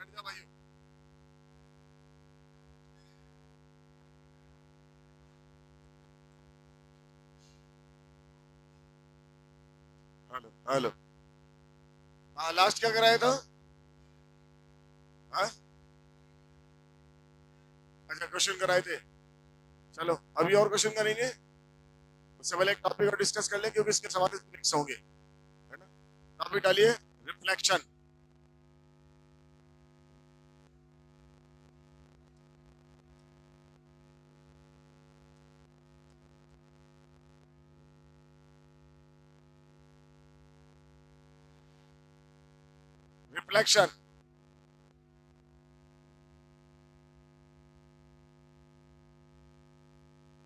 बैठ जा भाई। Hello hello. हाँ, लास्ट क्या कराया था? हाँ, अच्छा क्वेश्चन कराए थे। चलो अभी और क्वेश्चन करेंगे। उससे पहले एक टॉपिक और डिस्कस कर ले क्योंकि इसके सवाल मिक्स होंगे, है ना। टॉपिक डालिए, रिफ्लेक्शन। रिफ्लेक्शन,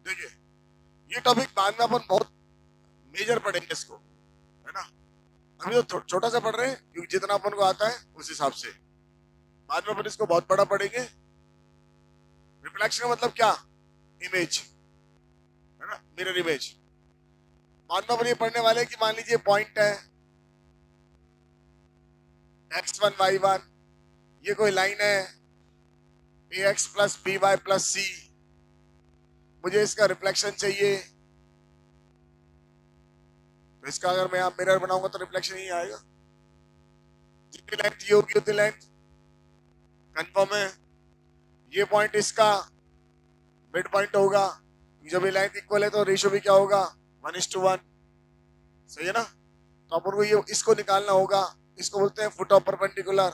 देखिए ये टॉपिक बाद में अपन बहुत मेजर पढ़ेंगे इसको, है ना। अभी तो छोटा सा पढ़ रहे हैं क्योंकि जितना अपन को आता है उस हिसाब से। बाद में अपन इसको बहुत बड़ा पढ़ेंगे। रिफ्लेक्शन का मतलब क्या? इमेज, है ना, मिरर इमेज। बाद में अपन ये पढ़ने वाले हैं कि मान लीजिए पॉइंट है x1 y1, ये कोई लाइन है ax plus B Y plus C. मुझे इसका रिफ्लेक्शन चाहिए, तो इसका अगर मैं यहाँ मिरर बनाऊंगा तो रिफ्लेक्शन ही आएगा। जितनी लेंथ ये होगी उतनी लेंथ कंफर्म है। ये पॉइंट इसका मिड पॉइंट होगा। जब ये लेंथ इक्वल है तो रेशियो भी क्या होगा? 1:1। सही है ना। तो अपन को ये इसको निकालना होगा। इसको बोलते हैं फुट ऑफ परपेंडिकुलर।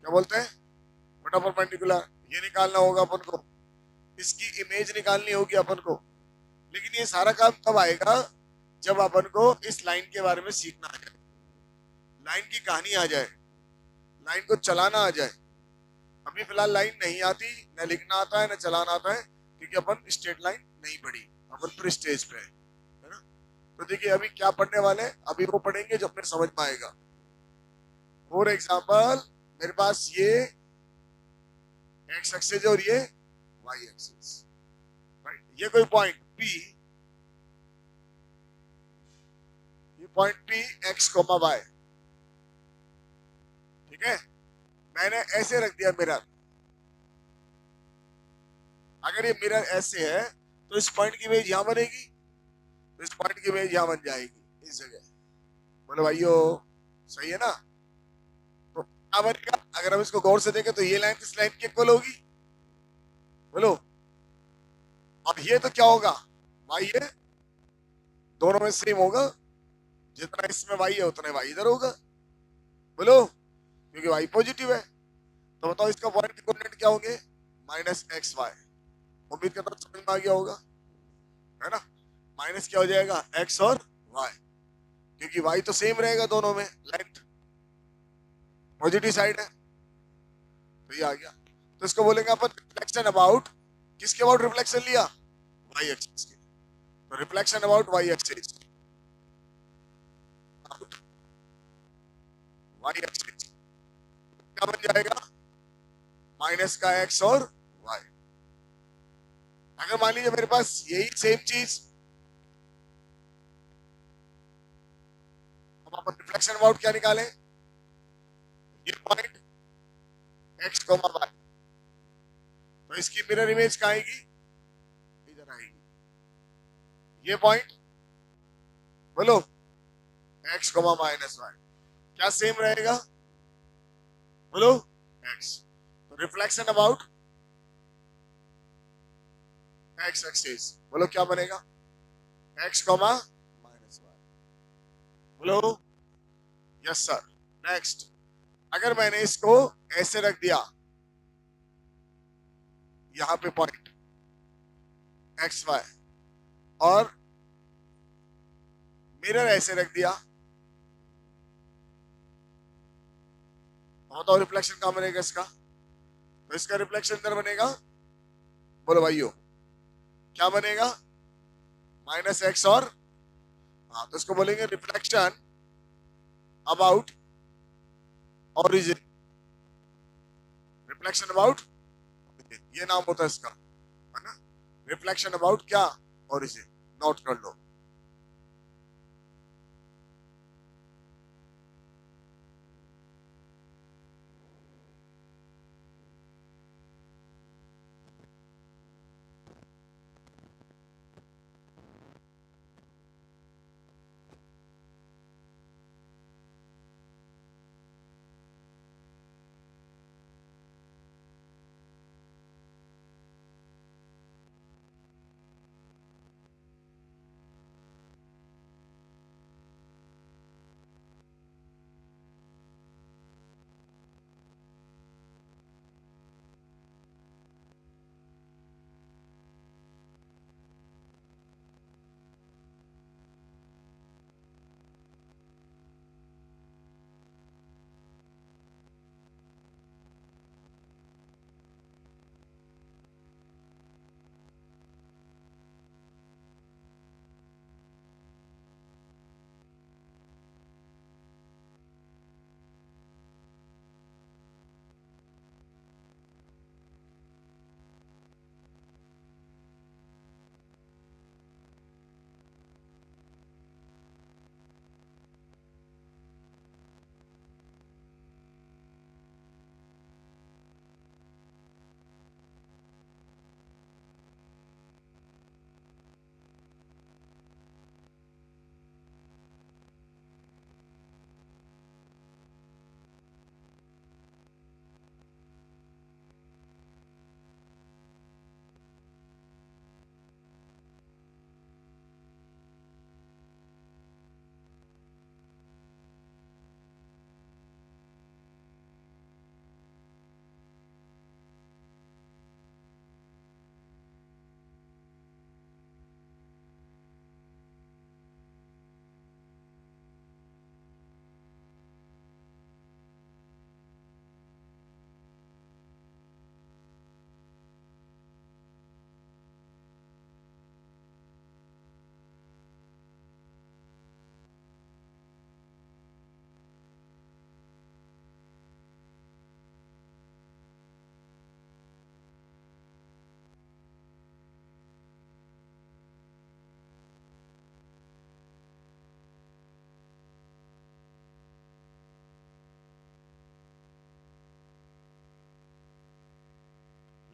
क्या बोलते हैं? Foot of perpendicular. ये निकालना होगा अपन को। इसकी इमेज निकालनी होगी अपन को। लेकिन ये सारा काम तब आएगा जब अपन को इस लाइन के बारे में सीखना आ जाए, लाइन की कहानी आ जाए, लाइन को चलाना आ जाए। अभी फिलहाल लाइन नहीं आती, न लिखना आता है न चलाना आता है, क्योंकि अपन स्ट्रेट लाइन नहीं पढ़ी, अपन प्री स्टेज पे है ना। तो देखिए अभी क्या पढ़ने वाले हैं, अभी वो पढ़ेंगे जब फिर समझ में आएगा। फॉर एग्जाम्पल, मेरे पास ये एक्स एक्सिस और ये वाई एक्सिस, राइट। ये कोई पॉइंट पी, ये point P x comma y, ठीक है। मैंने ऐसे रख दिया मिरर। अगर ये मिरर ऐसे है तो इस पॉइंट की इमेज यहां बनेगी, तो इस पॉइंट की इमेज यहां बन जाएगी इस जगह। बोलो भाइयों, सही है ना। तो क्या बनेगा अगर हम इसको गौर से देखें? तो ये लाइन इस लाइन की इक्वल होगी, बोलो। और ये तो क्या होगा? वाई है, दोनों में सेम होगा। जितना इसमें वाई है उतना वाई इधर होगा, बोलो, क्योंकि वाई पॉजिटिव है। तो बताओ इसका पॉइंट कोऑर्डिनेट क्या होंगे? -xy। उम्मीद करता हूं समझ में आ गया होगा, है ना। माइनस क्या हो जाएगा? x और y, क्योंकि y तो सेम रहेगा दोनों में, लेंथ पॉजिटिव साइड है। तो ये आ गया। तो इसको बोलेंगे अपन रिफ्लेक्शन अबाउट, किसके अबाउट रिफ्लेक्शन लिया? वाई एक्सिस के। तो reflection about y axis, y axis क्या बन जाएगा? माइनस का x और y। अगर मान लीजिए मेरे पास यही सेम चीज, हम अपन रिफ्लेक्शन अबाउट क्या निकालें? ये पॉइंट x कोमा y, तो इसकी मिरर इमेज कहाँ आएगी? इधर आएगी। ये पॉइंट, बोलो, x कोमा माइनस y, क्या सेम रहेगा? बोलो, x। तो रिफ्लेक्शन अबाउट x एक्सिस, बोलो क्या बनेगा? x कोमा माइनस y, बोलो। Yes sir. नेक्स्ट, अगर मैंने इसको ऐसे रख दिया, यहां पे पॉइंट एक्स वाई, और मिरर ऐसे रख दिया, तो बताओ रिफ्लेक्शन कहां बनेगा इसका? तो इसका रिफ्लेक्शन इधर बनेगा, बोलो भाइयों, क्या बनेगा? -x और, हाँ, तो इसको बोलेंगे reflection about origin. Reflection about, ये नाम होता है इसका, है ना। रिफ्लेक्शन अबाउट क्या? ओरिजिन। नोट कर लो।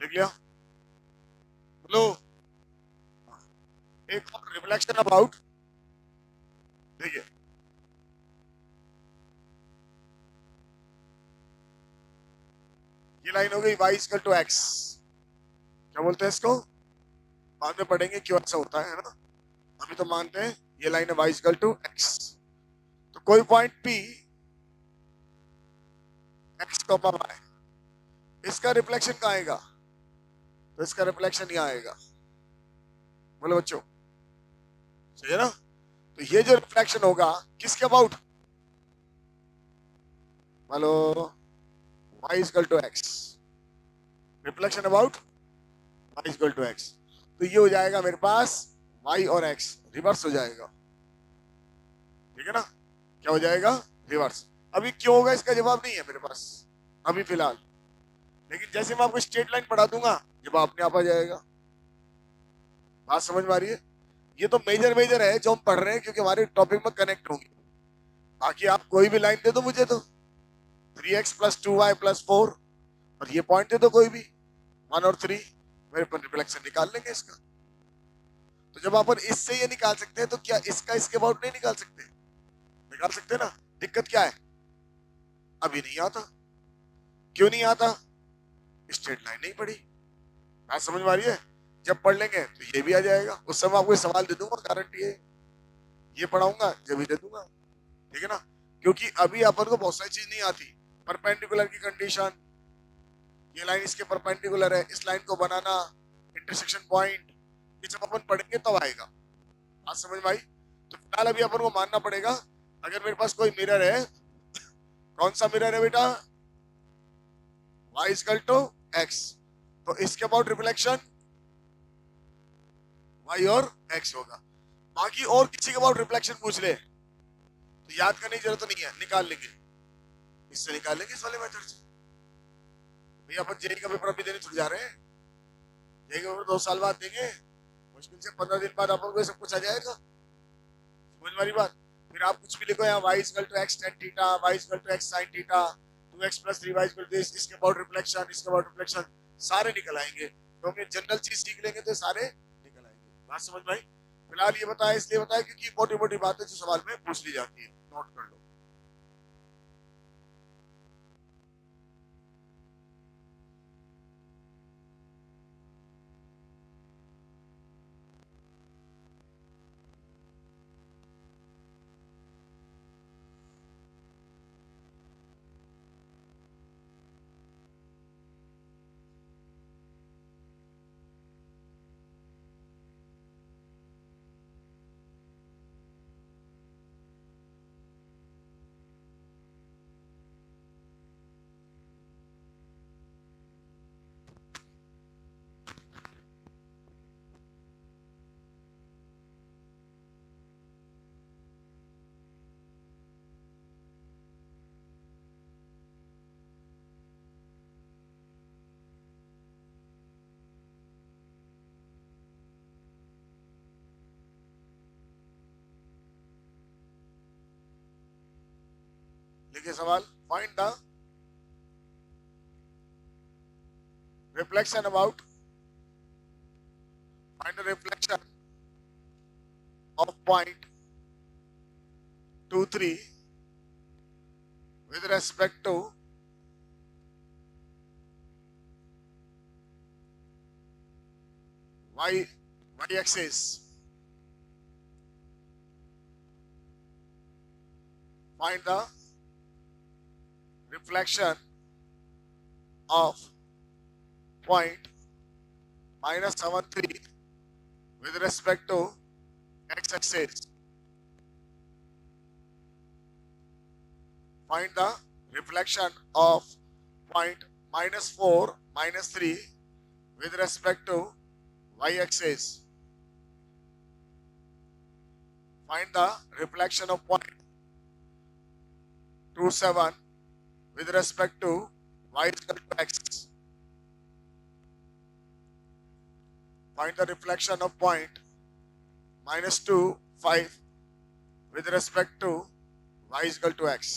देख लिया? बोलो। एक और रिफ्लेक्शन अबाउट, देखिए ये लाइन हो गई y इक्वल टू x, क्या बोलते हैं इसको? बाद में पढ़ेंगे क्यों ऐसा होता है ना? अभी तो मानते हैं ये लाइन है y इक्वल टू x। तो कोई point p x comma y, इसका रिफ्लेक्शन कहाँ आएगा? तो इसका रिफ्लेक्शन यहाँ आएगा। बोलो बच्चों, सही है ना? तो ये जो रिफ्लेक्शन होगा किसके अबाउट? बोलो, y equal to x, reflection about y equal to x। तो ये हो जाएगा मेरे पास y और x रिवर्स हो जाएगा, ठीक है ना? क्या हो जाएगा? रिवर्स। अभी क्यों होगा इसका जवाब नहीं है मेरे पास अभी फिलहाल, लेकिन जैसे मैं आपको स्ट्रेट लाइन पढ़ा दूंगा जवाब अपने आप आ जाएगा। बात समझ में आ रही है? ये तो मेजर मेजर है जो हम पढ़ रहे हैं क्योंकि हमारे टॉपिक में कनेक्ट होंगे। बाकी आप कोई भी लाइन दे दो मुझे, तो 3x प्लस 2y प्लस 4 और ये पॉइंट दे दो कोई भी 1 और 3, मेरे पर रिफ्लेक्शन निकाल लेंगे इसका। तो जब अपन इससे ये निकाल सकते हैं तो क्या इसका इसके अबाउट नहीं निकाल सकते? निकाल सकते ना। दिक्कत क्या है? अभी नहीं आता। क्यों नहीं आता? स्ट्रेट लाइन नहीं पढ़ी। बात समझ में आ रही है? जब पढ़ लेंगे तो ये भी आ जाएगा। उस समय आपको सवाल दे दूंगा, गारंटी है। ये पढ़ाऊंगा जब भी दे दूंगा, ठीक है ना? क्योंकि अभी अपन को बहुत सारी चीज नहीं आती। परपेंडिकुलर की कंडीशन, ये लाइन इसके परपेंडिकुलर है, इस लाइन को बनाना, इंटरसेक्शन पॉइंट, ये जब अपन पढ़ेंगे तब आएगा। बात समझ में आई? तो फिलहाल अभी अपन को मानना पड़ेगा, अगर मेरे पास कोई मिरर है, कौन सा मिरर है बेटा? y इक्वल टू x, तो इसके अबाउट रिफ्लेक्शन y और x होगा। बाकी और किसी के अबाउट रिफ्लेक्शन पूछ ले तो याद करने की जरूरत नहीं है, निकाल लेंगे, इससे निकाल लेंगे, इस वाले मेथड से। भैया अपन जेई का पेपर अभी देने छुट जा रहे हैं, जेई का पेपर 2 साल बाद देंगे, मुश्किल से 15 दिन बाद अपन को सब कुछ आ जाएगा। समझ वाली बात? फिर आप कुछ भी लिखो यहाँ y equal to x tan theta, y equal to x sin theta, 2x plus 3y equal to this, इसके अबाउट रिफ्लेक्शन, इसके अबाउट रिफ्लेक्शन, सारे निकल आएंगे। तो हम ये जनरल चीज सीख लेंगे तो सारे निकल आएंगे। बात समझ में आई? फिलहाल ये बताया इसलिए बताया क्योंकि मोटी मोटी बातें जो सवाल में पूछ ली जाती है, नोट कर लो। लिखिए सवाल, find the reflection about, find the reflection of point 2 3 with respect to y axis. Find the reflection of point -73 with respect to x axis. Find the reflection of point -4 -3 with respect to y axis. Find the reflection of point 27 with respect to y equal to x. Find the reflection of point -2 5 with respect to y is equal to x.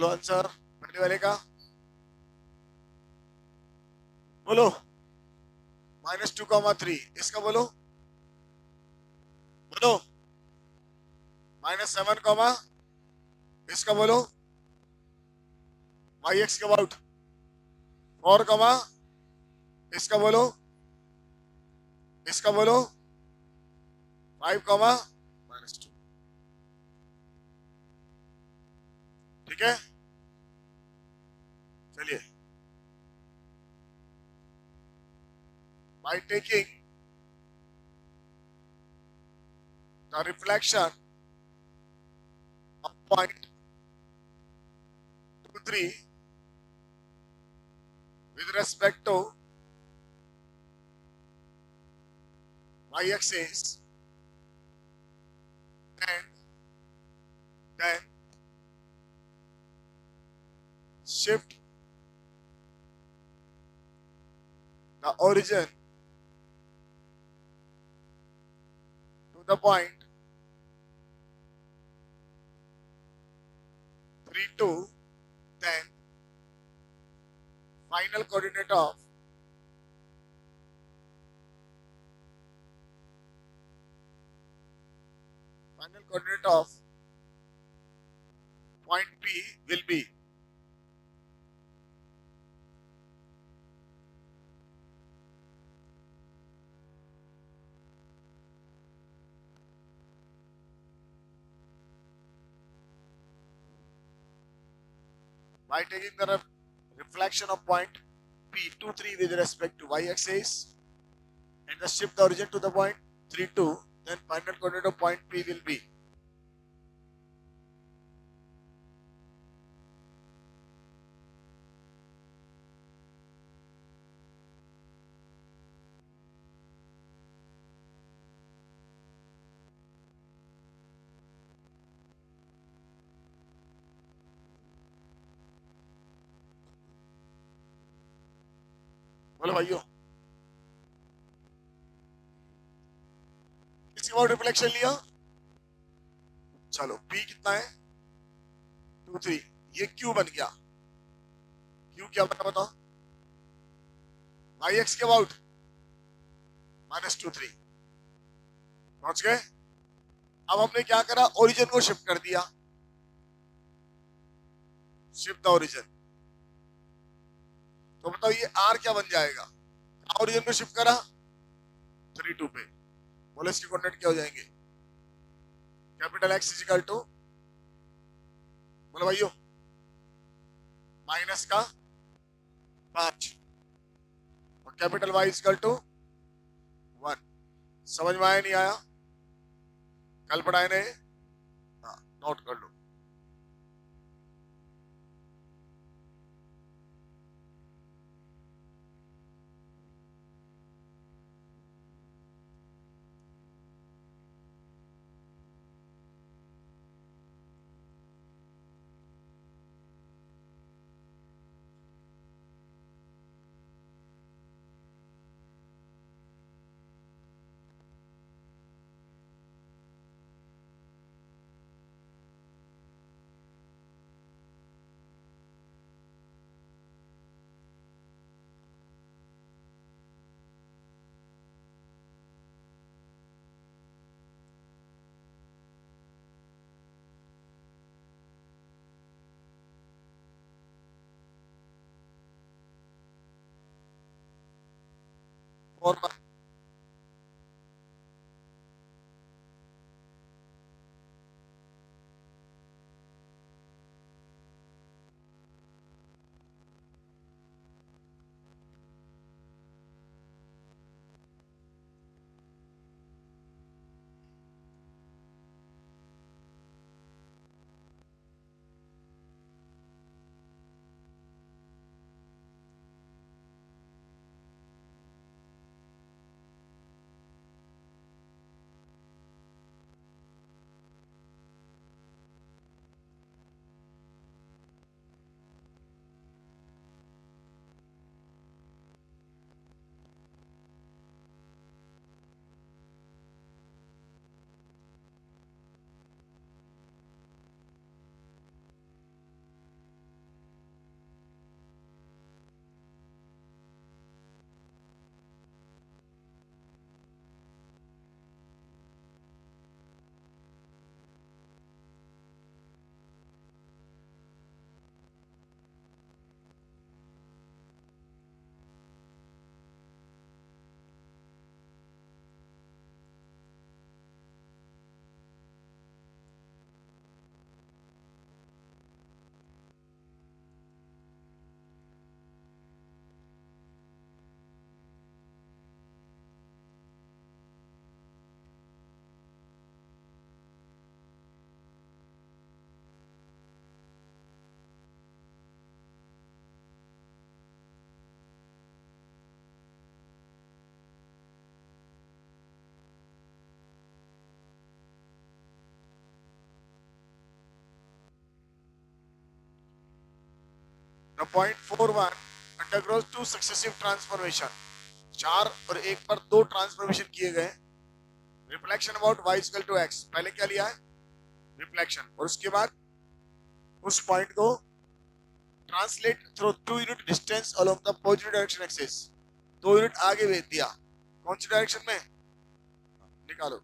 बोलो answer पहले वाले का, बोलो। -2,3 इसका बोलो, बोलो। -7, इसका बोलो। y(x) के अबाउट 4, इसका बोलो, इसका बोलो 5, -2। ठीक है, चलिए। By taking the reflection of point 2, 3 with respect to y-axis, and then shift the origin to the point 3, 2, then final coordinate of point P will be by taking the reflection of point P 2, 3 with respect to y-axis and the shift the origin to the point 3, 2, then final coordinate of point P will be बोलो भाइयों, इसके बाद reflection लिया, चलो P कितना है 2, 3, ये Q बन गया। Q क्या बना बताओ, y(x) के अबाउट -2, 3 पहुंच गए। अब हमने क्या करा, ओरिजिन को शिफ्ट कर दिया, शिफ्ट द ओरिजिन। तो बताओ ये R क्या बन जाएगा, ओरिजिन को शिफ्ट करा 3, 2 पे, बोले इसके कोऑर्डिनेट क्या हो जाएंगे, कैपिटल X इजिकल टू, बोलो भाइयों, -5 और कैपिटल Y इजिकल टू 1। समझ में आया नहीं आया, कल पढ़ाए ने, हाँ नोट कर लो। और the point 41 undergoes to successive transformation, 4 और 1 पर 2 ट्रांसफॉर्मेशन किए गए। Reflection about y equal to x, पहले क्या लिया है? रिफ्लेक्शन, और उसके बाद उस पॉइंट को translate through 2 unit distance along the positive direction axis, 2 unit आगे भेज दिया। कौन सी डायरेक्शन में? निकालो।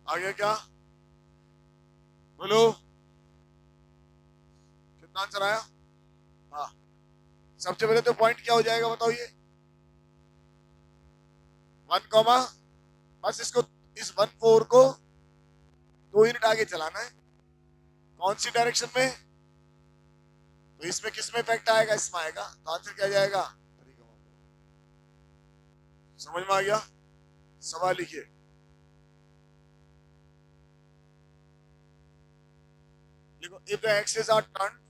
आ गया क्या? बोलो, कितना आंसर आया? हाँ, सबसे पहले तो पॉइंट क्या हो जाएगा बताओ? ये 1 कॉमा, बस इसको, इस 1 4 को 2 यूनिट आगे चलाना है। कौन सी डायरेक्शन में? तो इसमें किस में इफेक्ट आएगा? इसमें आएगा, तो आंसर क्या जाएगा? 3,4। समझ में आ गया? सवाल लिखिए। देखो, if the axes are turned,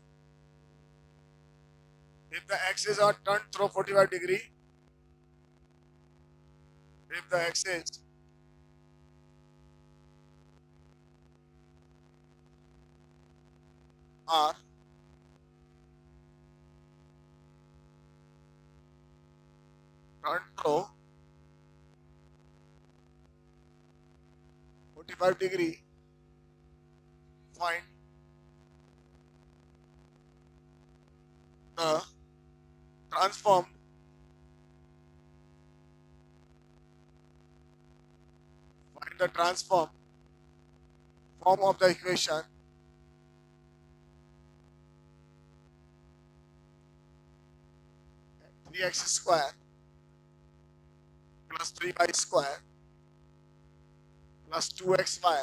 if the axes are turned through 45 degree, if the axes are turned through 45 degree, find the transformed find the transform form of the equation 3x square plus 3y square plus 2xy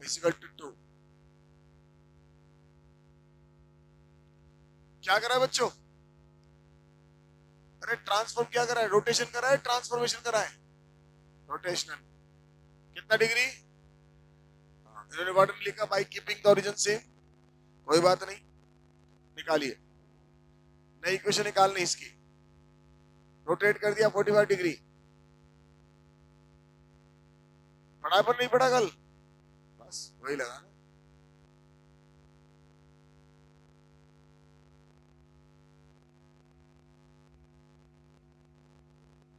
is equal to 2। क्या करा है बच्चों? अरे transform क्या करा है? Rotation करा है, ट्रांसफॉर्मेशन करा है? रोटेशनल। कितना डिग्री? इन्होंने बॉटम लिखा by keeping the origin same, कोई बात नहीं, निकालिए। नई इक्वेशन निकालनी इसकी। रोटेट कर दिया 45 डिग्री। पढ़ा पर नहीं पढ़ा कल? बस वही लगा।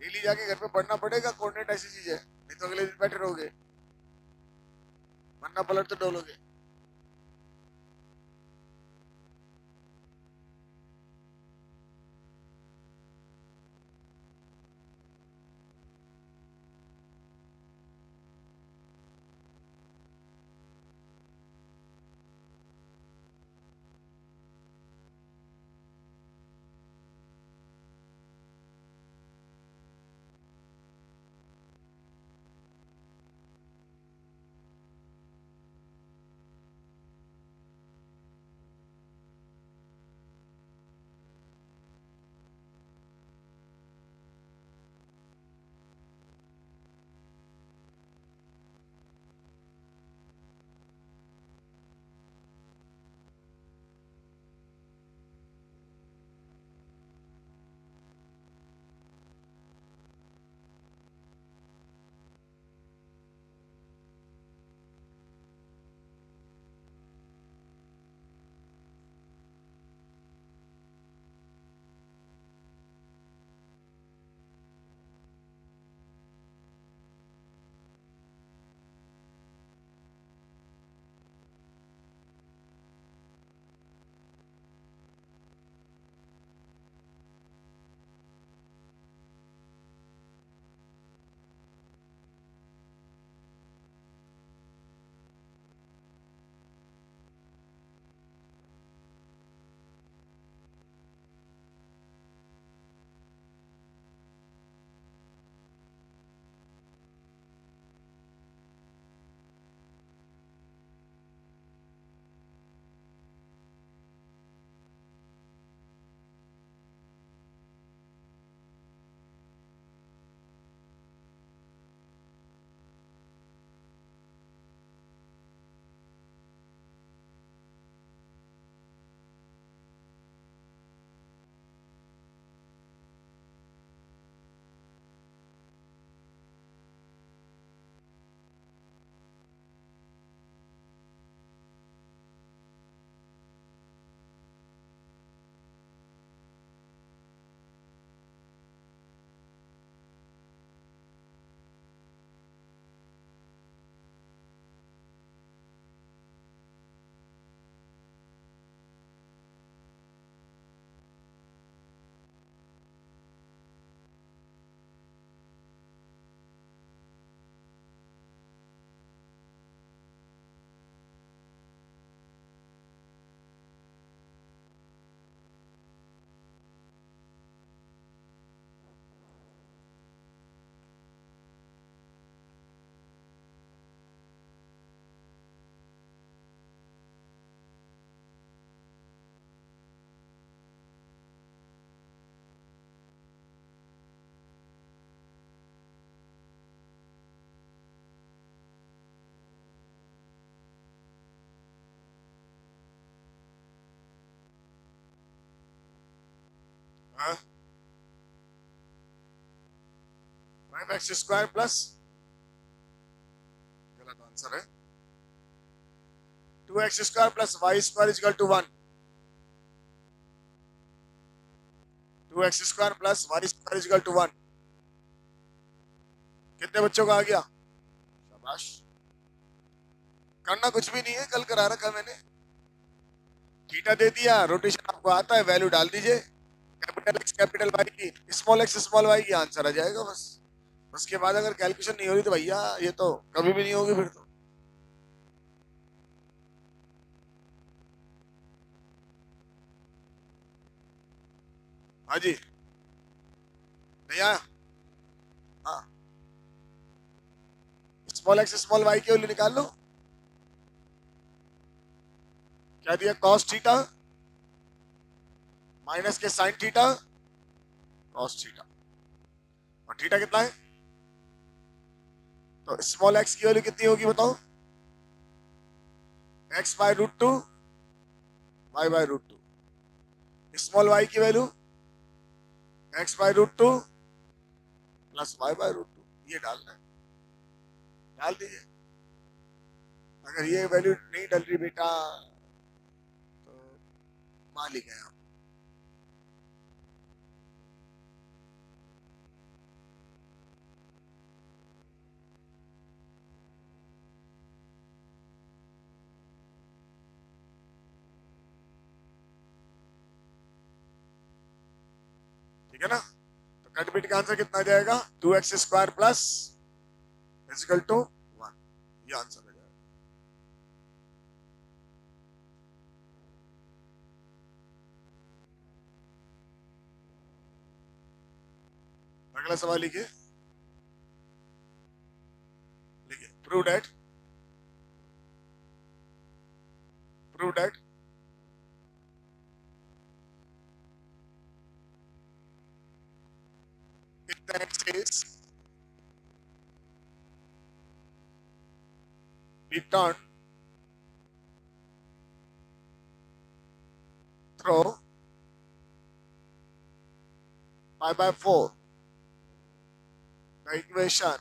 डेली जाके घर पे पढ़ना पड़ेगा, कोऑर्डिनेट ऐसी चीज है, नहीं तो अगले दिन बैठे रहोगे, वरना पलट तो डोलोगे। हाँ, 5x² प्लस, गलत आंसर है, 2x² plus y² is equal to 1। 2x² plus y² is equal to 1। कितने बच्चों का आ गया? शाबाश। करना कुछ भी नहीं है, कल करा रखा मैंने। थीटा दे दिया, रोटेशन आपको आता है, वैल्यू डाल दीजिए, कैपिटल एक्स कैपिटल वाई की, स्मॉल एक्स स्मॉल वाई की, आंसर आ जाएगा बस। उसके बाद अगर कैलकुलेशन नहीं हो रही तो भैया ये तो कभी भी नहीं होगी फिर तो। हाँ जी, नहीं आया? हाँ, स्मॉल एक्स स्मॉल वाई की वैल्यू निकाल लो। क्या दिया? कॉस थीटा माइनस के साइन थीटा कॉस थीटा, और थीटा कितना है? तो स्मॉल एक्स की वैल्यू कितनी होगी बताओ? X by root two Y by root two. Small Y की value X by root two plus Y by root two, ये डालना है, डाल दीजिए। अगर ये वैल्यू नहीं डल रही बेटा तो मालिक है आप। ठीक है ना? तो कट बिट का आंसर कितना आ जाएगा? 2x² प्लस इजिकल टू 1, ये आंसर आ जाएगा। अगला सवाल लिखिए, लिखिए prove that if the axis be turned through pi by 4, the equation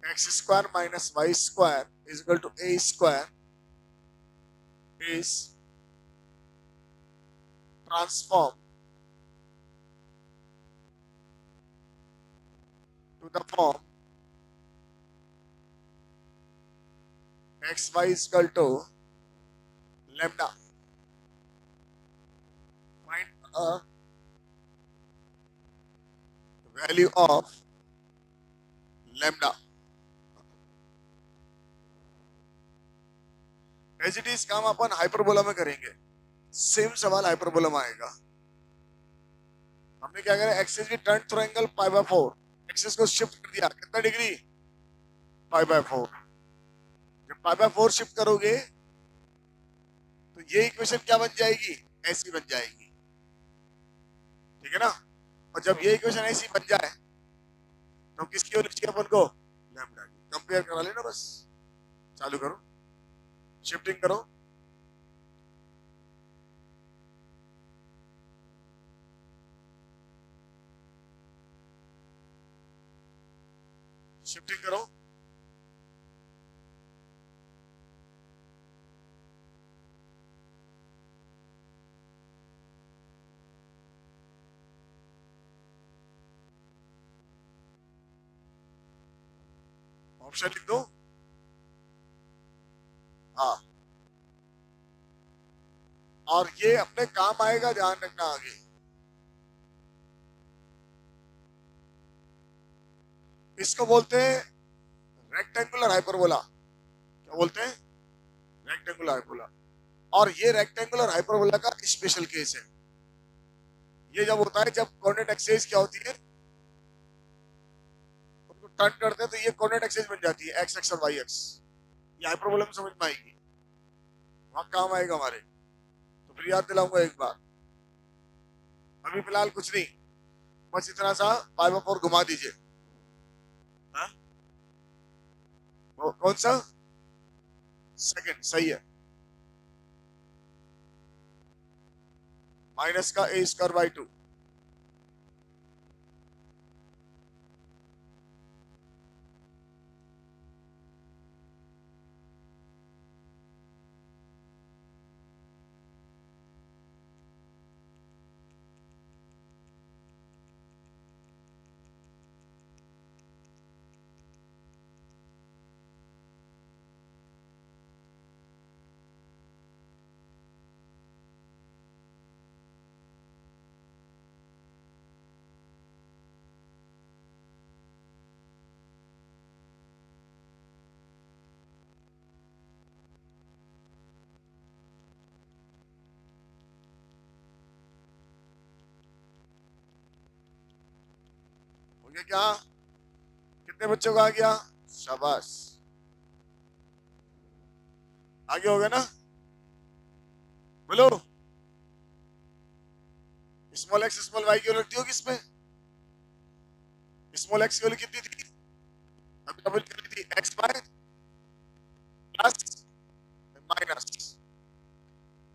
x² minus y² is equal to a² is transformed to the form xy is equal to lambda. Find a value of lambda. As it is काम अपन hyperbola में करेंगे, same सवाल hyperbola में आएगा। हमने क्या करा? एक्सिस की turn through angle pi by 4, axis को शिफ्ट कर दिया, कितना डिग्री? Pi by 4। जब पाई बाय 4 शिफ्ट करोगे तो ये इक्वेशन क्या बन जाएगी? ऐसी बन जाएगी। ठीक है ना? और जब ये इक्वेशन ऐसी बन जाए तो किसकी होनी चाहिए अपन को? लैम्डा की। कंपेयर करा लेना बस, चालू करो, शिफ्टिंग करो, शिफ्टिंग करो, ऑप्शन लिख दो। हाँ, और ये अपने काम आएगा, ध्यान रखना आगे। इसको बोलते हैं रेक्टेंगुलर हाइपरबोला। क्या बोलते हैं? Rectangular hyperbola. और ये रेक्टेंगुलर हाइपरबोला का स्पेशल केस है। ये जब होता है जब कोऑर्डिनेट एक्सिस क्या होती है, उनको टर्न करते हैं तो ये कोऑर्डिनेट एक्सिस बन जाती है, एक्स एक्स और वाई एक्स। ये हाइपरबोला में समझ में आएगी, वहां काम आएगा हमारे। तो फिर याद दिलाऊंगा एक बार, अभी फिलहाल कुछ नहीं, बस इतना सा पाई बाय 4 घुमा दीजिए। हाँ? कौन सा? सेकंड, सही है। माइनस का ए स्क्वायर बाई 2। हो गया क्या? कितने बच्चों का आ गया? शाबाश, आगे हो गया ना? बोलो। स्मॉल एक्स स्मॉल वाई की वैल्यू रखती होगी इसमें। स्मॉल एक्स की वैल्यू कितनी थी? अभी डबल कर ली थी, x by plus minus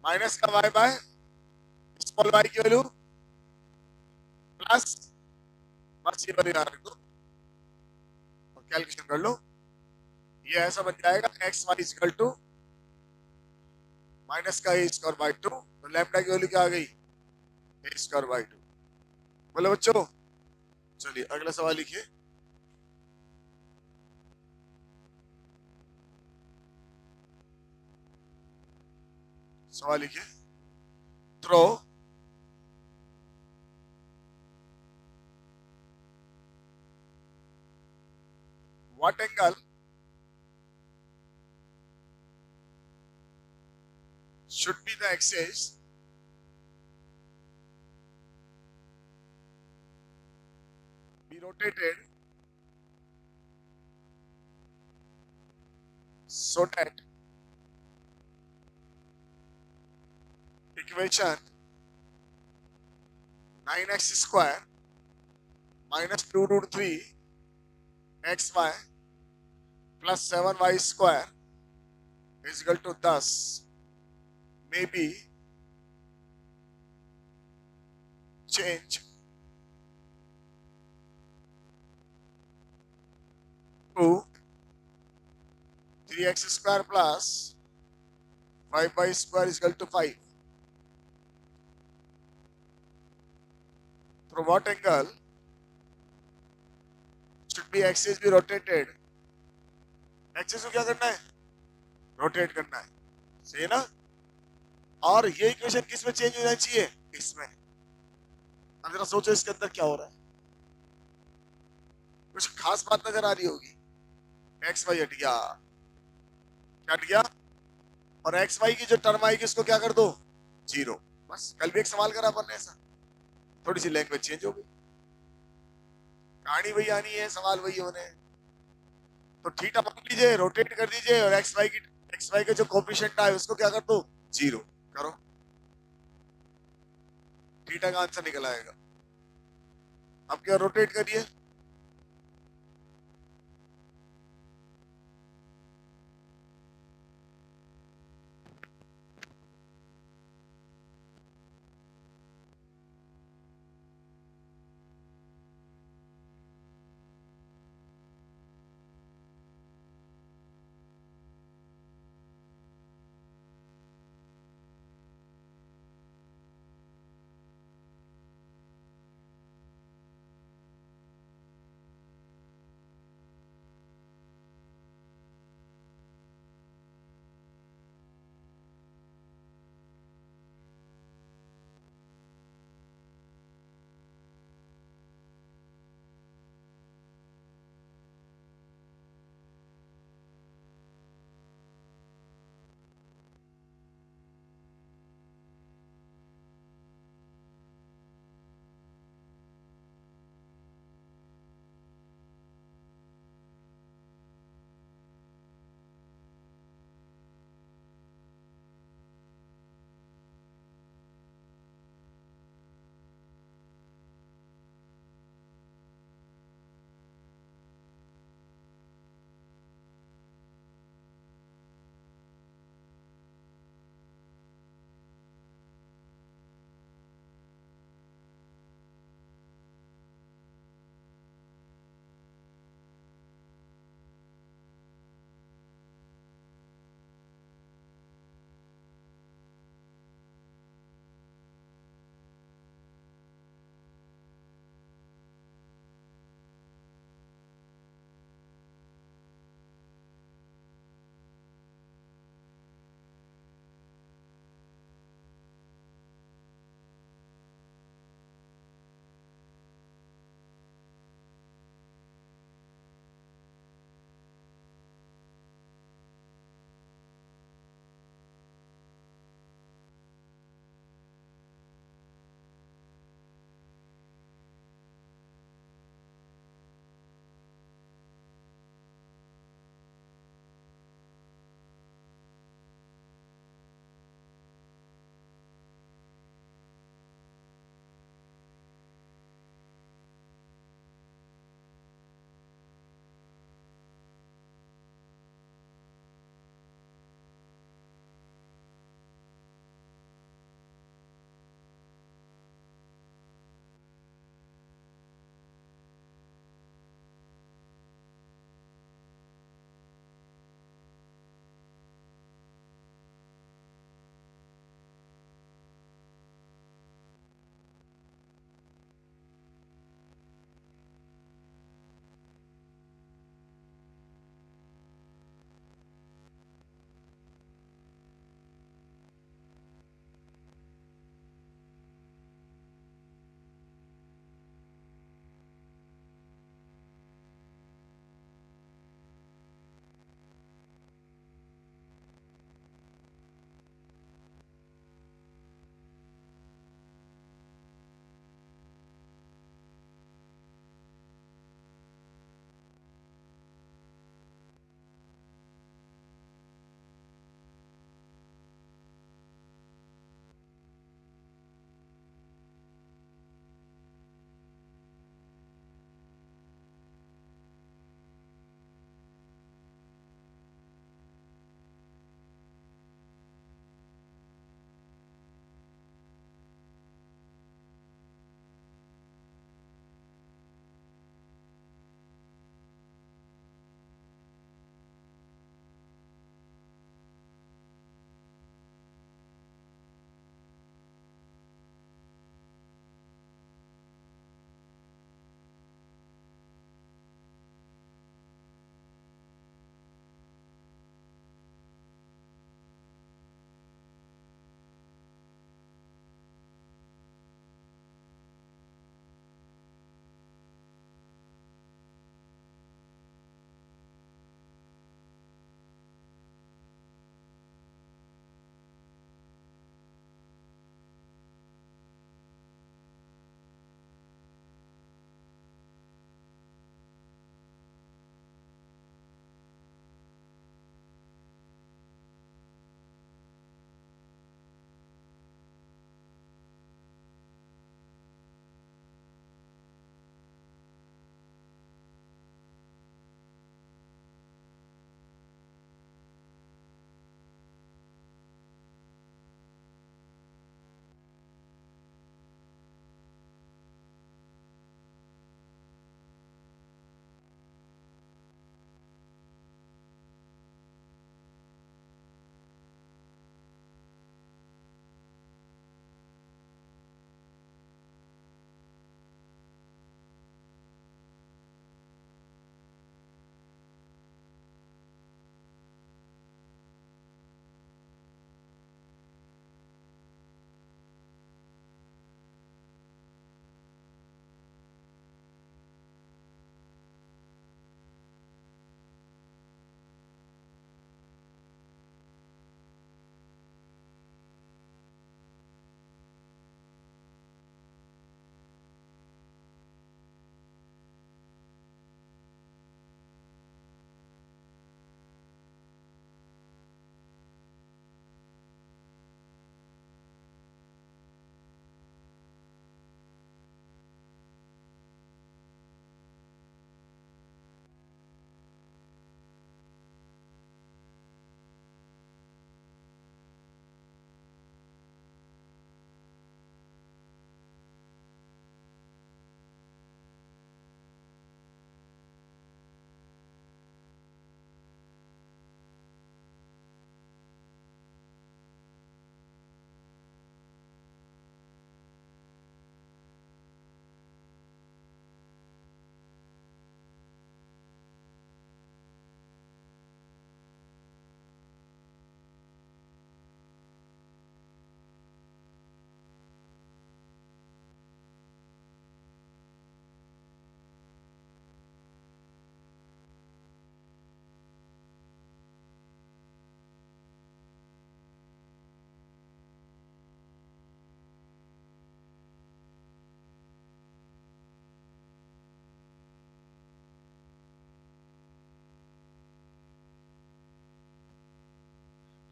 minus का वाई बाय स्मॉल वाई की वैल्यू प्लस, बस ये वाली याद रख दो और कैलकुलेशन कर लो। ये ऐसा बन जाएगा x y equal to minus का ए स्क्वायर बाई 2, तो लैम्डा की वैल्यू क्या आ गई? A square by 2। बोले बच्चों, चलिए अगला सवाल लिखिए। सवाल लिखिए। Through what angle should be the axis be rotated so that equation 9x square minus 2 root 3 xy plus 7y square is equal to 10 may be changed to 3x square plus 5y square is equal to 5. Through what angle should be axis be rotated? Axis को क्या करना है? Rotate करना है, सही है ना? और ये इक्वेशन किस में चेंज होना चाहिए? इसमें। अब जरा सोचो इसके अंदर क्या हो रहा है। कुछ खास बात नजर आ रही होगी। एक्स वाई हट गया, क्या हट गया? और एक्स वाई की जो टर्म आएगी उसको क्या कर दो? जीरो। बस, कल भी एक सवाल करा अपन ने ऐसा, थोड़ी सी लैंग्वेज चेंज हो गई। कहानी वही आनी है, सवाल वही होने हैं। तो थीटा मान लीजिए, रोटेट कर दीजिए और एक्स वाई के जो कोफिशिएंट आए उसको क्या कर दो? जीरो करो, थीटा का आंसर निकल आएगा। अब क्या रोटेट करिए,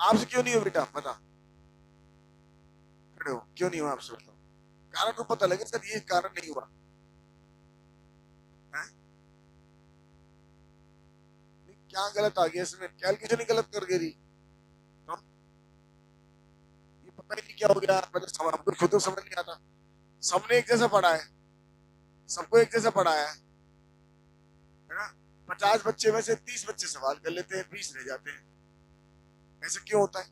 आपसे क्यों नहीं हो बेटा, बता, खड़े हो, क्यों नहीं हुआ आपसे, बताओ कारण को पता लगे सर ये कारण नहीं हुआ है? क्या गलत आ गया इसमें, कैलकुलेशन ही गलत कर गई, तो ये पता ही नहीं क्या हो गया, मतलब हमको खुद तो समझ नहीं आता। सबने एक जैसा पढ़ा है, सबको एक जैसा पढ़ाया है ना। 50 बच्चे में से 30 बच्चे सवाल कर लेते हैं, 20 रह जाते हैं, ऐसे क्यों होता है,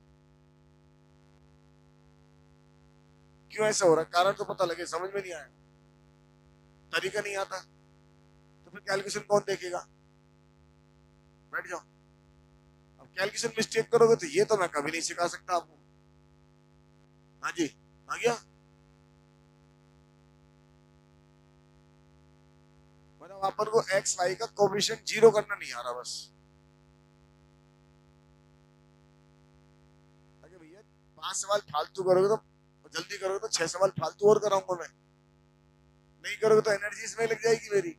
क्यों ऐसा हो रहा है, कारण तो पता लगे, समझ में नहीं आया, तरीका नहीं आता, तो फिर कैलकुलेशन कौन देखेगा, बैठ जाओ। अब कैलकुलेशन मिस्टेक करोगे तो ये तो मैं कभी नहीं सिखा सकता आपको। हाँ जी, आ गया, मतलब अपन को एक्स वाई का कोफिशिएंट 0 करना नहीं आ रहा बस। अरे भैया 5 सवाल फालतू करोगे तो जल्दी करोगे तो 6 सवाल फालतू और कराऊंगा मैं, नहीं करोगे तो एनर्जी इसमें लग जाएगी मेरी,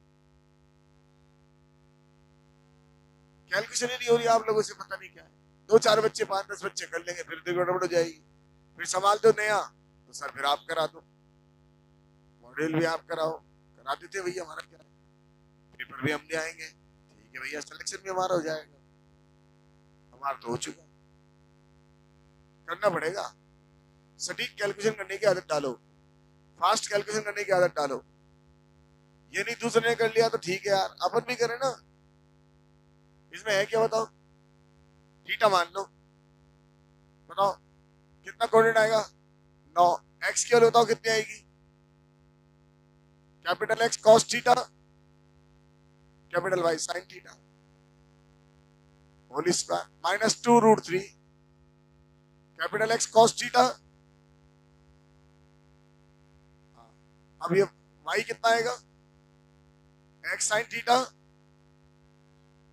कैलकुलेशन ही नहीं हो रही आप लोगों से, पता नहीं क्या है। 2-4 बच्चे 5-10 बच्चे कर लेंगे, फिर तो गड़बड़ हो जाएगी, फिर सवाल दो नया, तो सर फिर आप करा दो, मॉड्यूल भी आप कराओ, करा देते भैया, हमारा क्या है, पेपर भी हम ले आएंगे, ठीक है भैया, सिलेक्शन भी हमारा हो जाएगा, हमारा तो हो चुका, करना पड़ेगा। सटीक कैलकुलेशन करने की आदत डालो, फास्ट कैलकुलेशन करने की आदत डालो, ये नहीं दूसरे ने कर लिया तो ठीक है यार, अपन भी करें ना, इसमें है क्या बताओ, थीटा मान लो, बताओ कितना कोऑर्डिनेट आएगा, 9, एक्स की वैल्यू बताओ कितनी आएगी, capital x cos theta, capital y sine theta, whole square minus 2√3, capital x cos theta, अब ये वाई कितना आएगा, x sine theta,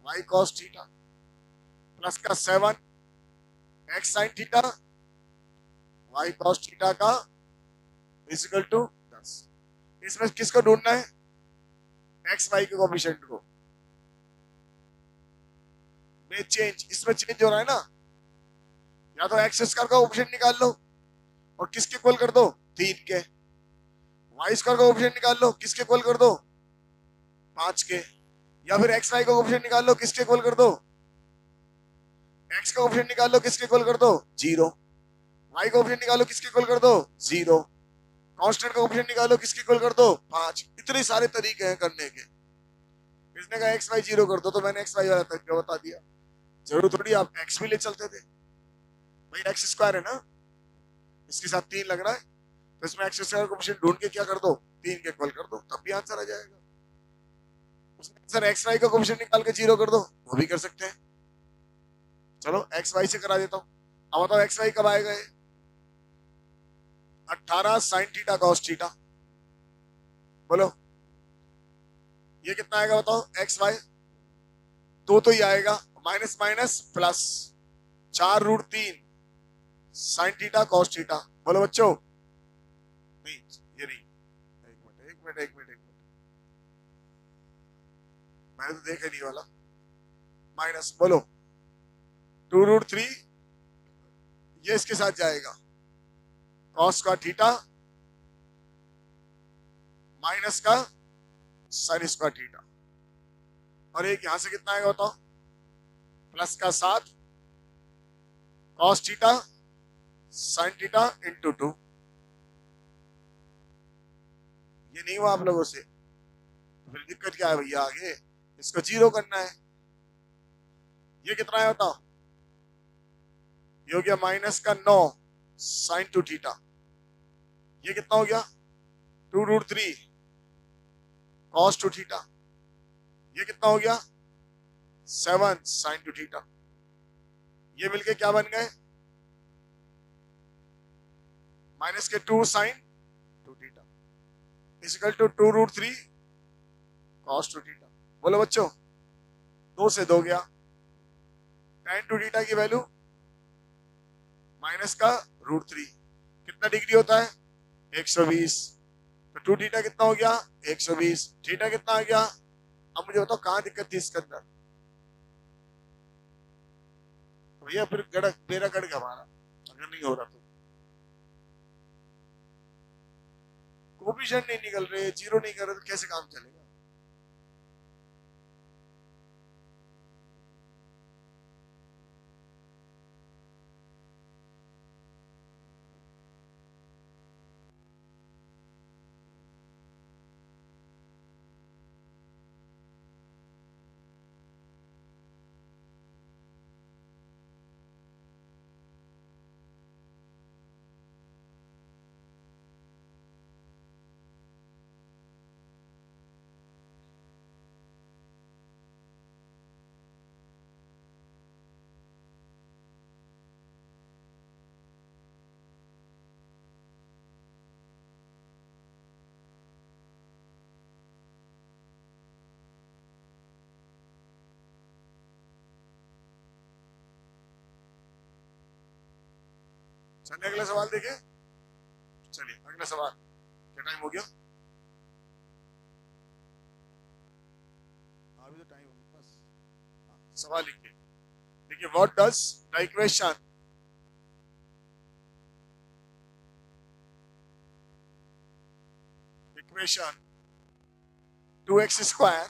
y cos theta, plus का 7, x sine theta, y cos theta का इक्वल टू 10। इसमें किसको ढूंढना है, एक्स वाई के कोएफिशिएंट को, में चेंज, इसमें चेंज हो रहा है ना, या तो एक्स स्क्वायर का कोएफिशिएंट निकाल लो और किसके इक्वल कर दो, 3 के, वाई स्क्वायर का कोएफिशिएंट निकाल लो, किसके इक्वल कर दो, 5 के, या फिर एक्स वाई का कोएफिशिएंट निकाल लो, किसके इक्वल कर दो, एक्स का कोएफिशिएंट निकाल लो, किसके इक्वल कर दो, 0, वाई का कोएफिशिएंट निकालो, किसके इक्वल कर दो, 0, कांस्टेंट का कोएफिशिएंट निकालो, किसके इक्वल कर दो, 5। इतने सारे तरीके हैं करने के, इसने कहा एक्स वाई 0 कर दो तो मैंने एक्स वाई वाला तरीका बता दिया, जरूर थोड़ी आप एक्स भी ले चलते थे, भाई एक्स स्क्वायर है ना, इसके साथ 3 लग रहा है, तो इसमें एक्स स्क्वायर का कोएफिशिएंट ढूंढ के क्या कर दो, 3 के इक्वल कर दो, तब भी आंसर आ जाएगा। उसने सर एक्स वाई का कोएफिशिएंट निकाल के 0 कर दो, वो भी कर सकते हैं, चलो एक्स वाई से करा देता हूँ। अब बताओ एक्स वाई कब आएगा, 18 साइन थीटा कॉस थीटा, बोलो ये कितना आएगा बताओ, एक्स वाई, तो ही आएगा, minus minus plus, 4√3 sine theta cos theta, बोलो बच्चों, नहीं ये नहीं, एक मिनट, मैंने तो देखा नहीं वाला, माइनस बोलो 2√3, ये इसके साथ जाएगा, कॉस का थीटा माइनस का साइन स्क्वायर थीटा, और एक यहां से कितना आएगा बताओ, प्लस का 7 cos theta sine theta into 2, ये नहीं हुआ आप लोगों से, तो फिर दिक्कत क्या है भैया, आगे इसको 0 करना है, ये कितना है बताओ, ये हो गया माइनस का 9 साइन 2 थीटा, ये कितना हो गया 2√3 कॉस 2 थीटा, ये कितना हो गया 7 साइन 2 थीटा, ये मिलके क्या बन गए, माइनस के 2 sine 2 theta equal to 2√3 cos 2 theta, बोलो बच्चों 2 से 2 गया, tan 2 थीटा की वैल्यू माइनस का √3, कितना डिग्री होता है 120, तो 2 थीटा कितना हो गया 120, थीटा कितना आ गया, अब मुझे बताओ कहां दिक्कत थी इसके अंदर, भैया फिर गड़ मेरा गड़ गया हमारा, अगर नहीं हो रहा तो। कोफिशिएंट नहीं निकल रहे, जीरो नहीं कर रहे तो कैसे काम चलेगा? चलिए अगला सवाल देखें। चलिए अगला सवाल, क्या टाइम हो गया? अभी तो टाइम हो गया बस। हाँ, सवाल लिखिए। देखिए, what does the equation 2x square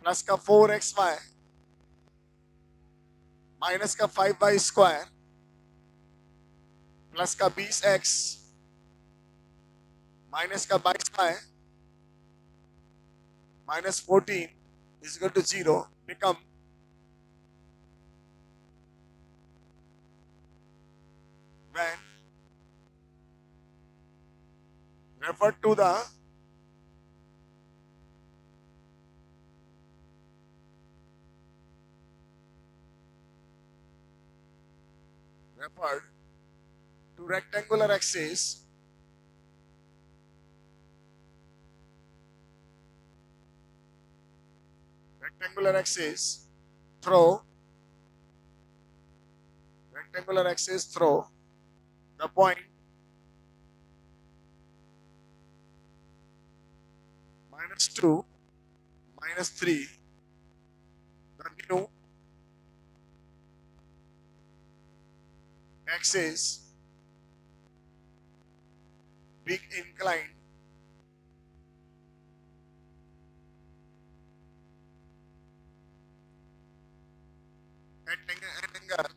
plus का 4xy माइनस का 5y स्क्वायर प्लस का 20x माइनस का 22y minus 14 is equal to 0 become when referred to the referred to rectangular axis through the point -2 -3, the new axis being inclined at an angle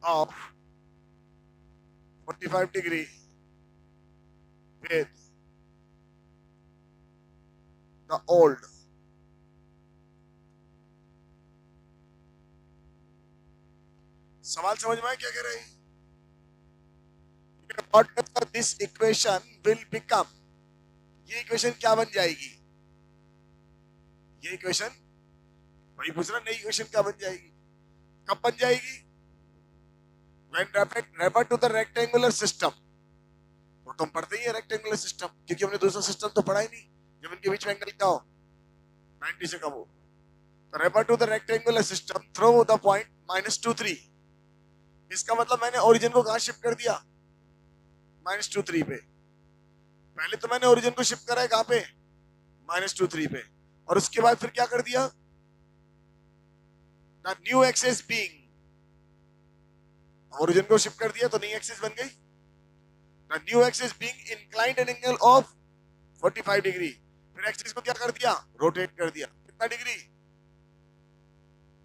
of 45 degree with the old सवाल समझ में आया क्या कह रहे हैं? What this equation will become, ये equation क्या बन जाएगी? ये इक्वेशन वही पूछ रहा, नई इक्वेशन क्या बन जाएगी? कब बन जाएगी? When referred to the rectangular system, वो तुम पढ़ते ही है रेक्टेंगुलर सिस्टम, क्योंकि हमने दूसरा सिस्टम तो पढ़ा ही नहीं जब इनके बीच में एंगल क्या हो 90 से कम हो। तो refer to the rectangular system through the point -2 3, इसका मतलब मैंने ओरिजिन को कहां शिफ्ट कर दिया? -2 3 पे। पहले तो मैंने ओरिजिन को शिफ्ट करा है कहां पे? -2 3 पे, और उसके बाद फिर क्या कर दिया? The new axis being, origin को शिफ्ट कर दिया तो नई एक्सिस बन गई। The new axis being inclined an angle of 45 degree, फिर एक्सिस को क्या कर दिया? रोटेट कर दिया। कितना डिग्री?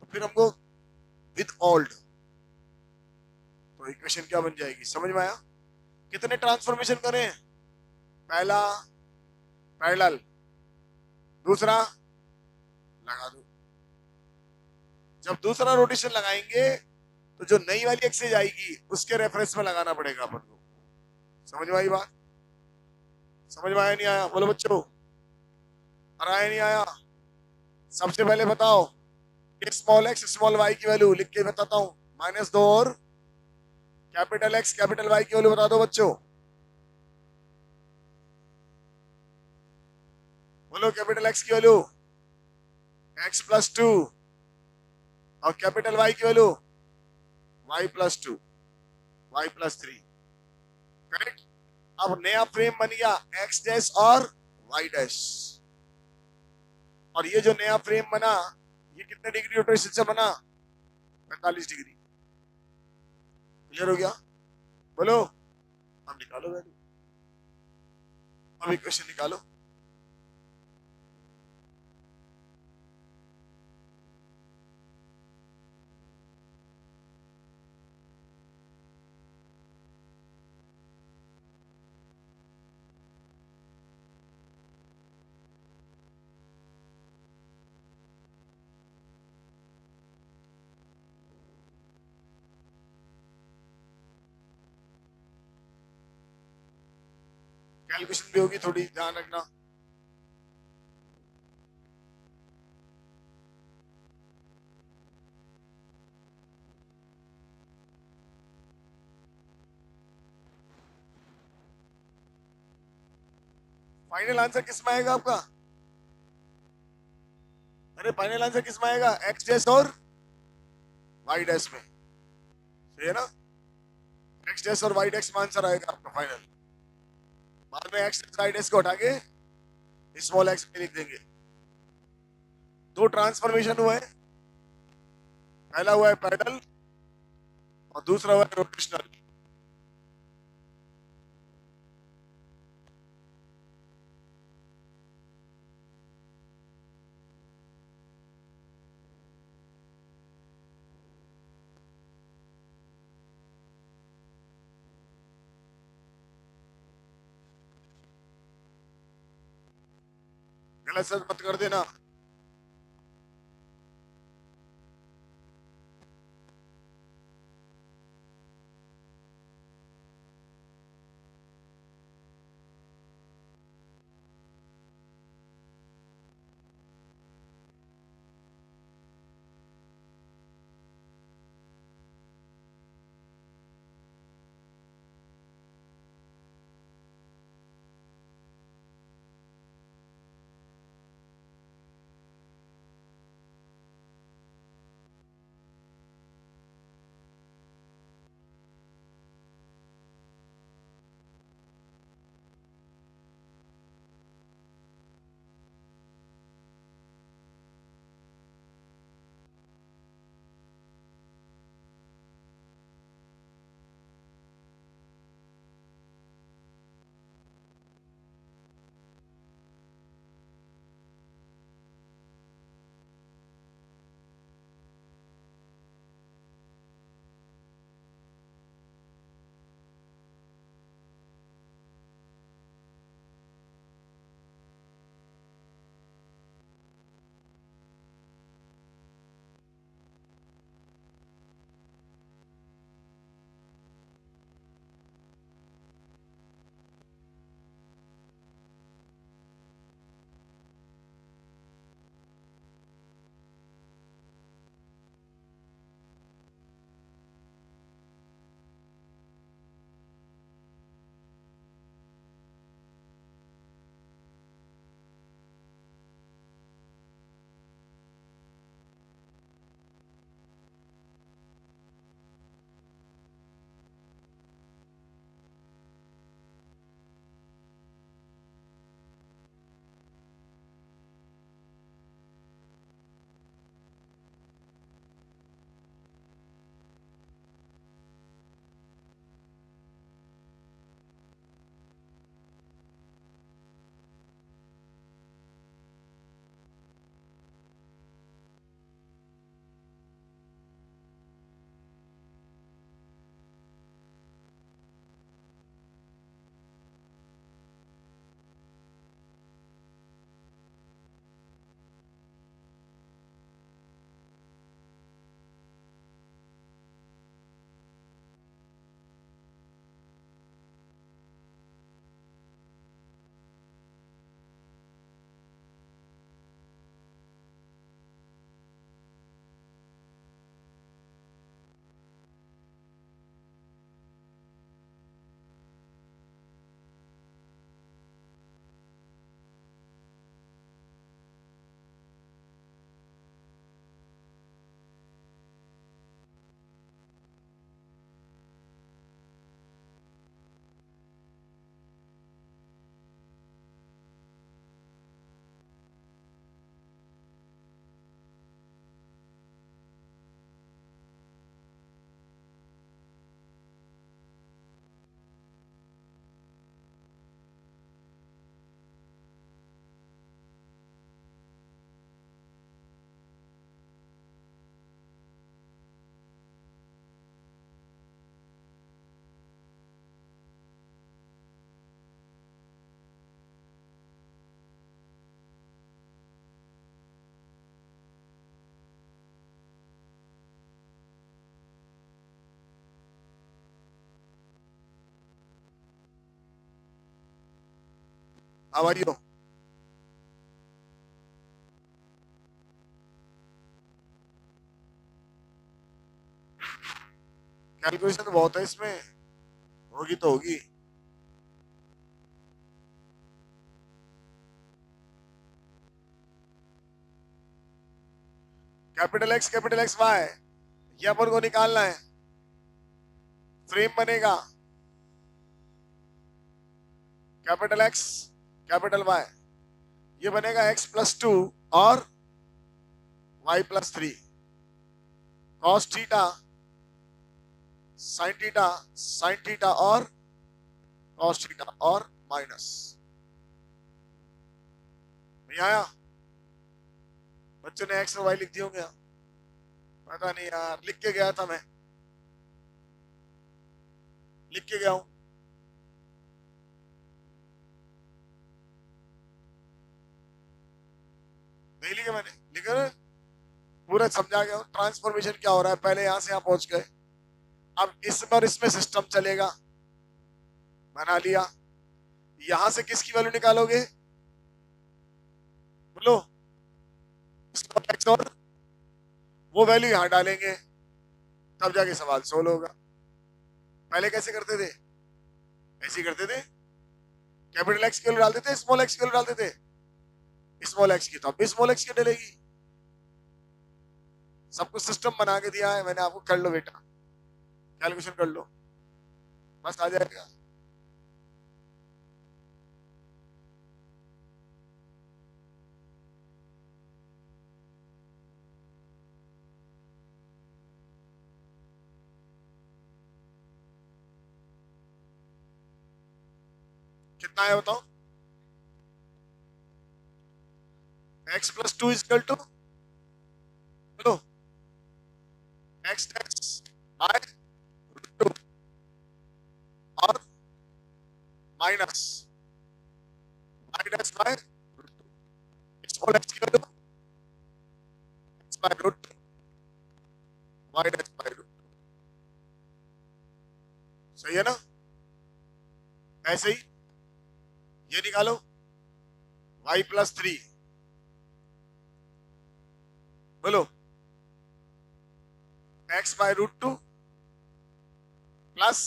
तो फिर हमको विद ओल्ड, तो इक्वेशन क्या बन जाएगी? समझ में आया? कितने ट्रांसफॉर्मेशन करें? पहला पैरेलल, दूसरा लगा दो। जब दूसरा रोटेशन लगाएंगे तो जो नई वाली एक्सिस आएगी उसके रेफरेंस में लगाना पड़ेगा अपन को। समझ में आई बात? समझ में आया नहीं आया? बोलो बच्चों, आया नहीं आया? सबसे पहले बताओ, स्मॉल एक्स स्मॉल वाई की वैल्यू लिख के बताता हूं, -2 और कैपिटल एक्स कैपिटल वाई की वैल्यू बता दो बच्चों। बोलो कैपिटल एक्स की वैल्यू x + 2 और कैपिटल वाई की वैल्यू y + 2 y + 3। करेक्ट? अब नया फ्रेम बन गया x डैश और y डैश, और ये जो नया फ्रेम बना, ये कितने डिग्री रोटेशन से बना? 45 डिग्री। क्लियर हो गया? बोलो, अब निकालो वैल्यू, अब इक्वेशन निकालो। कैलकुलेशन भी होगी, थोड़ी ध्यान रखना। फाइनल आंसर किस में आएगा आपका? अरे फाइनल आंसर किस में आएगा? एक्स डैश और वाई डैश में, सही है ना? एक्स डैश और वाई डैश में आंसर आएगा आपका फाइनल। बाद में एक्स वाई डैश को हटा के स्मॉल एक्स में लिख देंगे। दो ट्रांसफॉर्मेशन हुआ है, पहला हुआ है पैरेलल और दूसरा हुआ है रोटेशनल। गलत सर मत कर देना। How are you? कैलकुलेशन तो बहुत है इसमें, होगी तो होगी। कैपिटल एक्स वाई, ये अपन को निकालना है। फ्रेम बनेगा कैपिटल एक्स कैपिटल वाई, ये बनेगा x+2 और y+3, cos theta sine theta और कॉस थीटा और माइनस। नहीं आया? बच्चों ने एक्स और वाई लिख दिए होंगे? पता नहीं यार, लिख के गया था मैं, लिख के गया हूं। नहीं लिखे मैंने, लिखे ना? पूरा समझा गया हूं ट्रांसफॉर्मेशन क्या हो रहा है। पहले यहां से यहां पहुंच गए, अब इसमें और इसमें सिस्टम चलेगा, बना लिया। यहां से किसकी वैल्यू निकालोगे? बोलो। एक्स और वो वैल्यू यहां डालेंगे, तब जाके सवाल सोल्व होगा। पहले कैसे करते थे? ऐसे ही करते थे, कैपिटल एक्स की वैल्यू डालते थे, स्मॉल एक्स की वैल्यू डालते थे। स्मॉल एक्स की तो अब भी स्मॉल एक्स की डलेगी। सब कुछ सिस्टम बना के दिया है मैंने आपको, कर लो बेटा, कैलकुलेशन कर लो, बस आ जाएगा। कितना है बताओ? x+2 इजकल टू, बोलो, एक्स डैश बाय √2 और minus y dash by √2। Small X की value X by √2, y dash by √2। सही है ना? ऐसे ही ये निकालो, y+3, बोलो, एक्स बाय √2 प्लस,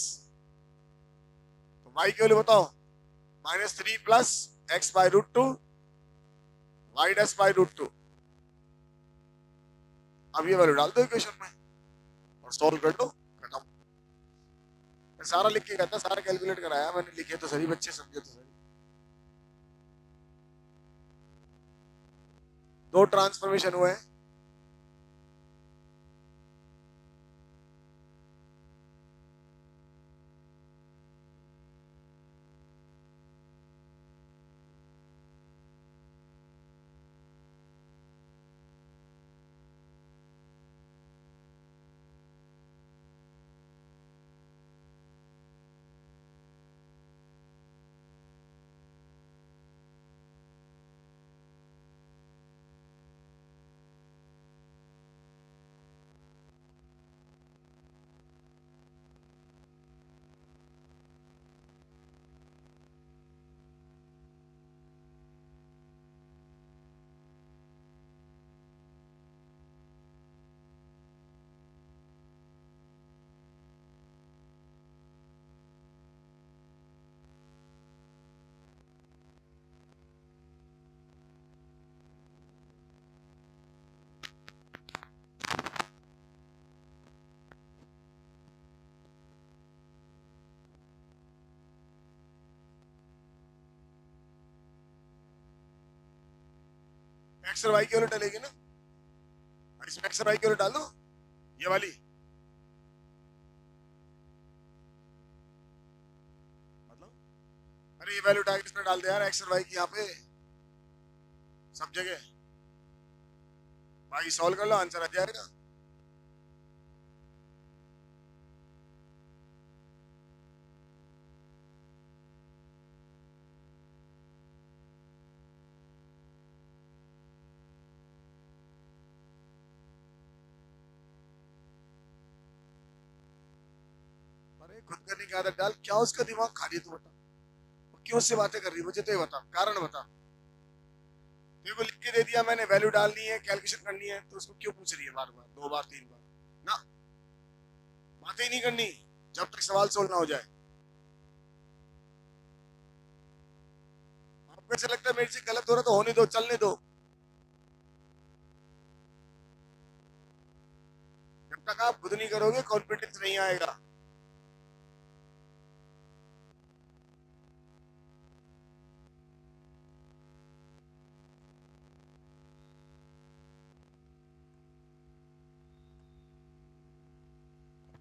तो y की वैल्यू बताओ, -3 plus x by √2 y dash by √2। अब ये वैल्यू डाल दो इक्वेशन में और सॉल्व कर दो, खत्म। मैं सारा लिख के गया था, सारा कैलकुलेट कराया मैंने, लिखे तो सही बच्चे, समझे तो सही। दो ट्रांसफॉर्मेशन हुए हैं। एक्स और वाई की वैल्यू डलेगी ना, और इसमें एक्स और वाई की वैल्यू डाल दो, ये वाली, मतलब अरे ये वैल्यू डाल इसमें डाल दे यार, एक्स और वाई की यहाँ पे सब जगह। बाकी सॉल्व कर लो, आंसर आ जाएगा। अरे खुद करने की आदत डाल, क्या उसका दिमाग खाली है, तू बता। क्यों से बातें कर रही है, मुझे तो ये बता, कारण बता। तेरे को लिख के दे दिया मैंने, वैल्यू डालनी है, कैलकुलेशन करनी है, तो उसको क्यों पूछ रही है बार बार, 2 बार 3 बार? ना, बातें ही नहीं करनी जब तक सवाल सोल्व ना हो जाए। आपको ऐसा लगता है मेरे से गलत हो रहा तो होने दो, चलने दो। जब तक आप खुद नहीं करोगे कॉन्फिडेंस नहीं आएगा।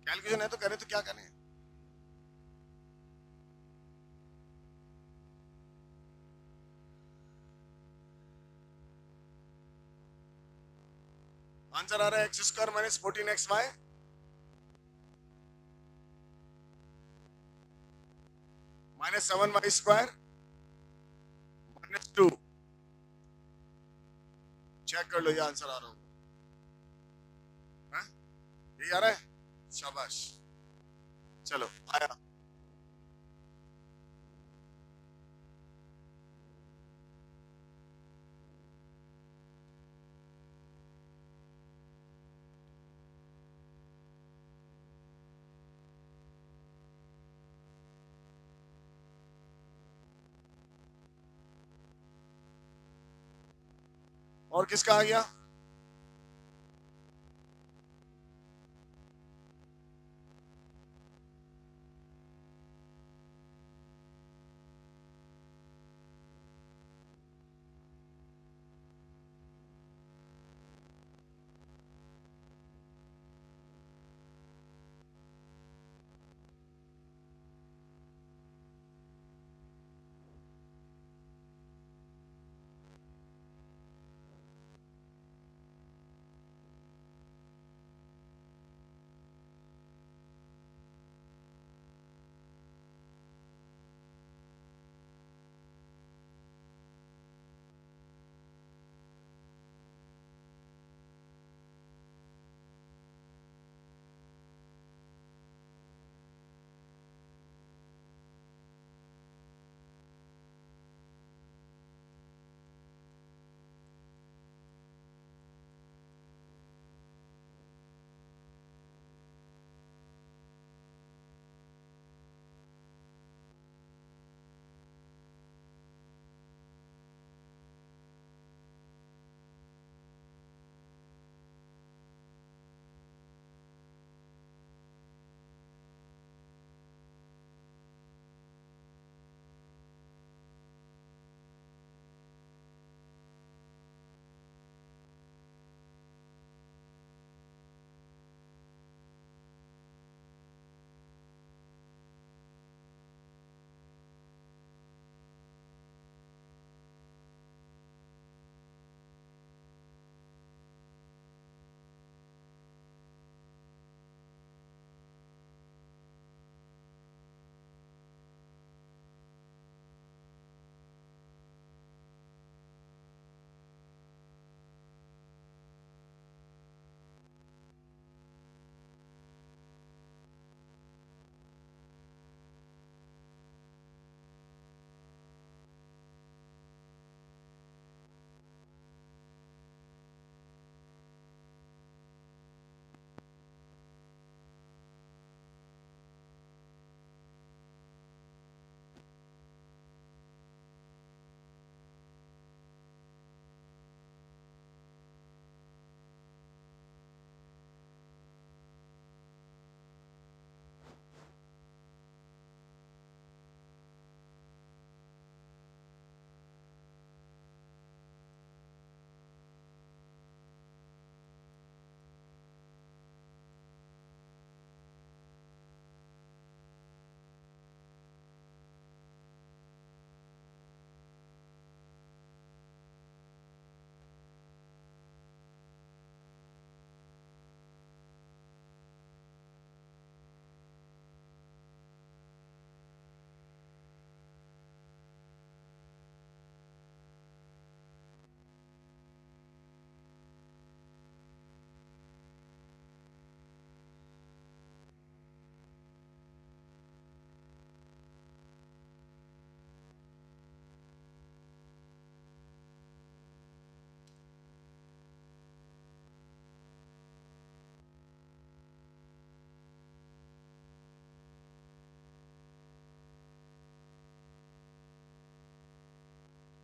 कैलकुलेशन है तो करें, तो क्या करें? आंसर आ रहा है x² minus 14xy minus 7y² -2। Check कर लो, ये आंसर आ रहा होगा। यही आ रहा है, शाबाश। चलो आया। और किसका आ गया?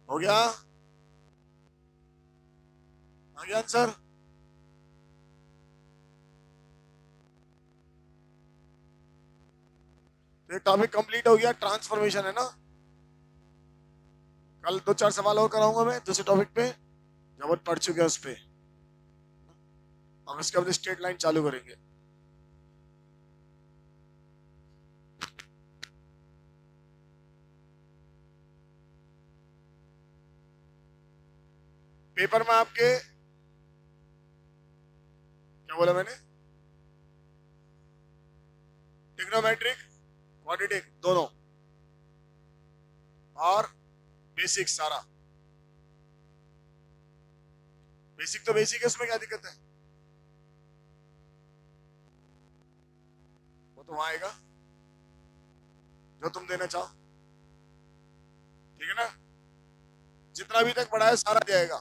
हो गया? आ गया आंसर? ये टॉपिक कंप्लीट हो गया, ट्रांसफॉर्मेशन है ना। कल 2-4 सवाल और कराऊंगा मैं दूसरे टॉपिक पे, जब अपन पढ़ चुके हैं उस पे। हम इसके बाद स्ट्रेट लाइन चालू करेंगे। पेपर में आपके क्या बोला मैंने? ट्रिग्नोमेट्रिक, क्वाड्रेटिक दोनों, और बेसिक सारा। बेसिक तो बेसिक है, उसमें क्या दिक्कत है? वो तो वहां आएगा जो तुम देना चाहो, ठीक है ना। जितना अभी तक पढ़ा है सारा दिया जाएगा।